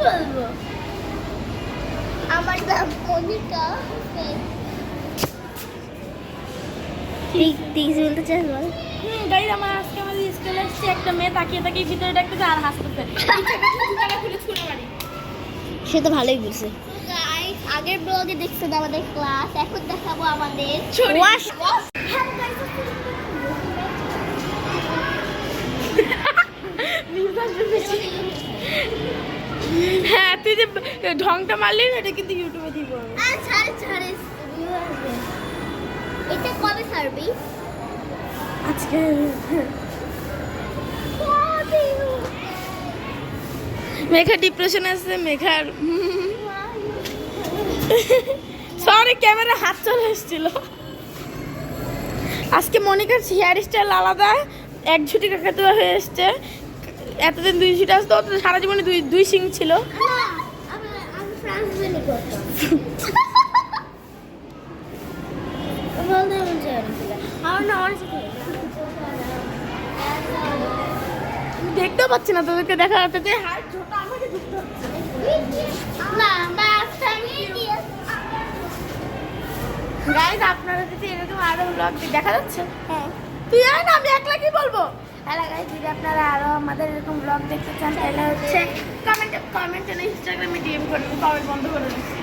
বলবো? আমার নাম মনিকা। ঠিক বলতে চাস বল। গাইজ আমার আজকে আমাদের স্কুলে আসছে একটা মেয়ে তাকিয়ে তাকিয়ে ভিতরে ডাকতেছে আর হাসতেছে। সে তো ভালোই বলছে। আগের ব্লগে দেখছেন আমাদের ক্লাস, এখন দেখাবো আমাদের ওয়াশ। হ্যাঁ তুই যে ঢংটা মারলি না এটা কিন্তু ইউটিউবে দিব। ছাড়ে এটা কবে ছাড়বি? আজকে মেঘা ডিপ্রেশন আছে। মেঘার সরি ক্যামেরা হাত চলে এসেছিল। আজকে মনিকার হেয়ার স্টাইল আলাদা, এক ঝুটি কাকাতুয়া হয়ে এসছে। এতদিন দুই ঝুটি আসতো, সারা জীবনে দুই সিং ছিল। দেখতেও পাচ্ছি না তোদেরকে দেখা যাচ্ছে। গাইজ আপনারা যদি এরকম আরো ব্লগ দেখা যাচ্ছে, হ্যাঁ তুই আয় না, আমি একলা কি বলবো। হ্যালো গাইজ, যদি আপনারা আরো আমাদের এরকম ব্লগ দেখতে চান তাহলে হচ্ছে কমেন্টে না ইনস্টাগ্রামে ডিএম করবেন। কমেন্ট বন্ধ করে দিচ্ছি।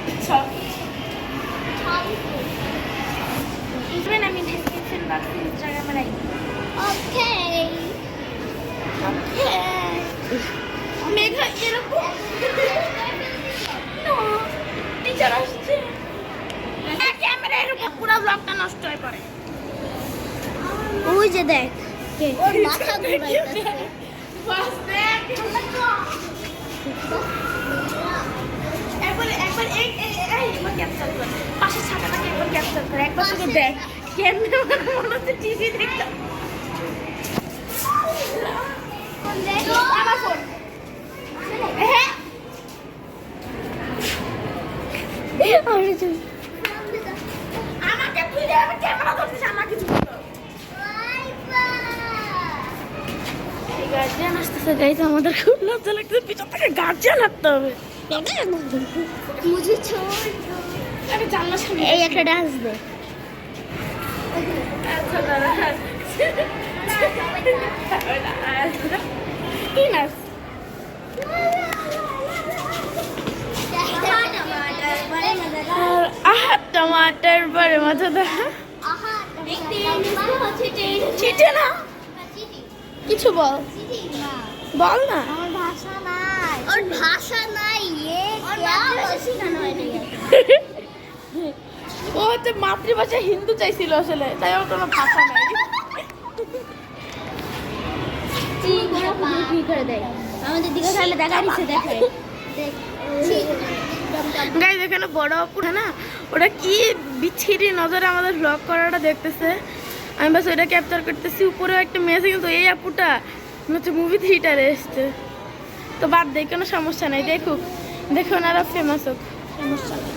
আমি ডিসক্রিপশন বক্সে ইনস্টাগ্রামে রাখবো। ওকে মেঘা এরকম টিচার আসছে, ক্যামেরা এরকম পুরো ব্লগটা নষ্ট হয়ে পড়ে। ওই যে দেখ ওর মাথা ঘুরাইতেছে। একবার ক্যাপচার কর, পাশের ছাতাটাকে একবার ক্যাপচার কর, একবার শুধু দেখ কেমনে মনে হচ্ছে টিভি দেখতে। আমার ফোন। হ্যাঁ আমাকে তুই ক্যামেরা ধরছিস, আমার কিছু বলো। গার্জিয়ান আসতেছে গাইজ, আমাদের খুব লজ্জা লাগতেছে। পিছন থেকে গার্জিয়ান আসতে হবে। মুঝে ছোড় আমি জানলার সামনে এই একটা ডান্স দে। আচ্ছা দাঁড়া, কি নাচ? আহা টমাটার বারে মাথা দেখা চিটে না কিছু বল, বল না। আমার ভাষা নাই, ওর ভাষা নাই। ও হচ্ছে মাতৃভাষা হিন্দু চাইছিল আসলে, তাই ওর কোনো ভাষা নাই। কি করে দেয় আমাদের দিকে তাহলে দেখা দিচ্ছে। দেখে গাইজ এখানে বড় অপুরা না, ওরা কি বিচ্ছিরি নজরে আমাদের ব্লগ করাটা দেখতেছে। আমি বাস ওইটা ক্যাপচার করতেছি। উপরেও একটা মেয়ে আছে, কিন্তু এই আপুটা হচ্ছে মুভি থিয়েটারে এসছে। তো বাদ দেয়, কোনো সমস্যা নাই। দেখুন ওনারা ফেমাস হোক, সমস্যা নেই।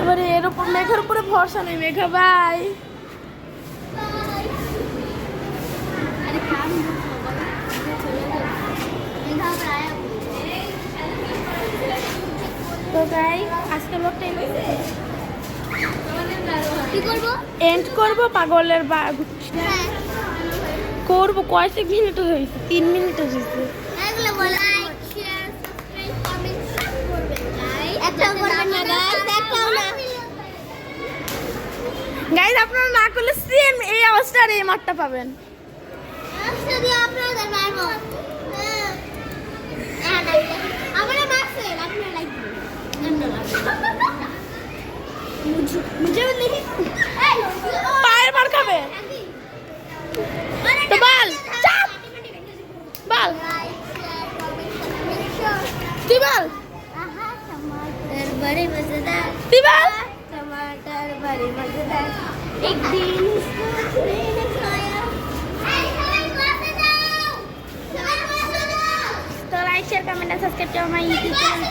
আবার এর উপর মেঘার উপরে ভরসা নেই। মেঘা বাই। তো গাই আজকে ব্লগটা কি করবো? এন্ড করবো। পাগলের করবো। কয়েক মিনিট হয়েছে, 3 মিনিট হয়েছে। গাইজ আপনারা না করলে সেম এই অবস্থা আর এই মাঠটা পাবেন। পায়ের মার খাবে তো বল, চাপ বল, তুই বল, बड़े मजेदार তুই বল। टमाटर बड़े मजेदार एक दिन इसको मैंने खाया। तो लाइक शेयर कमेंट सब्सक्राइब करो हमारे यूट्यूब चैनल।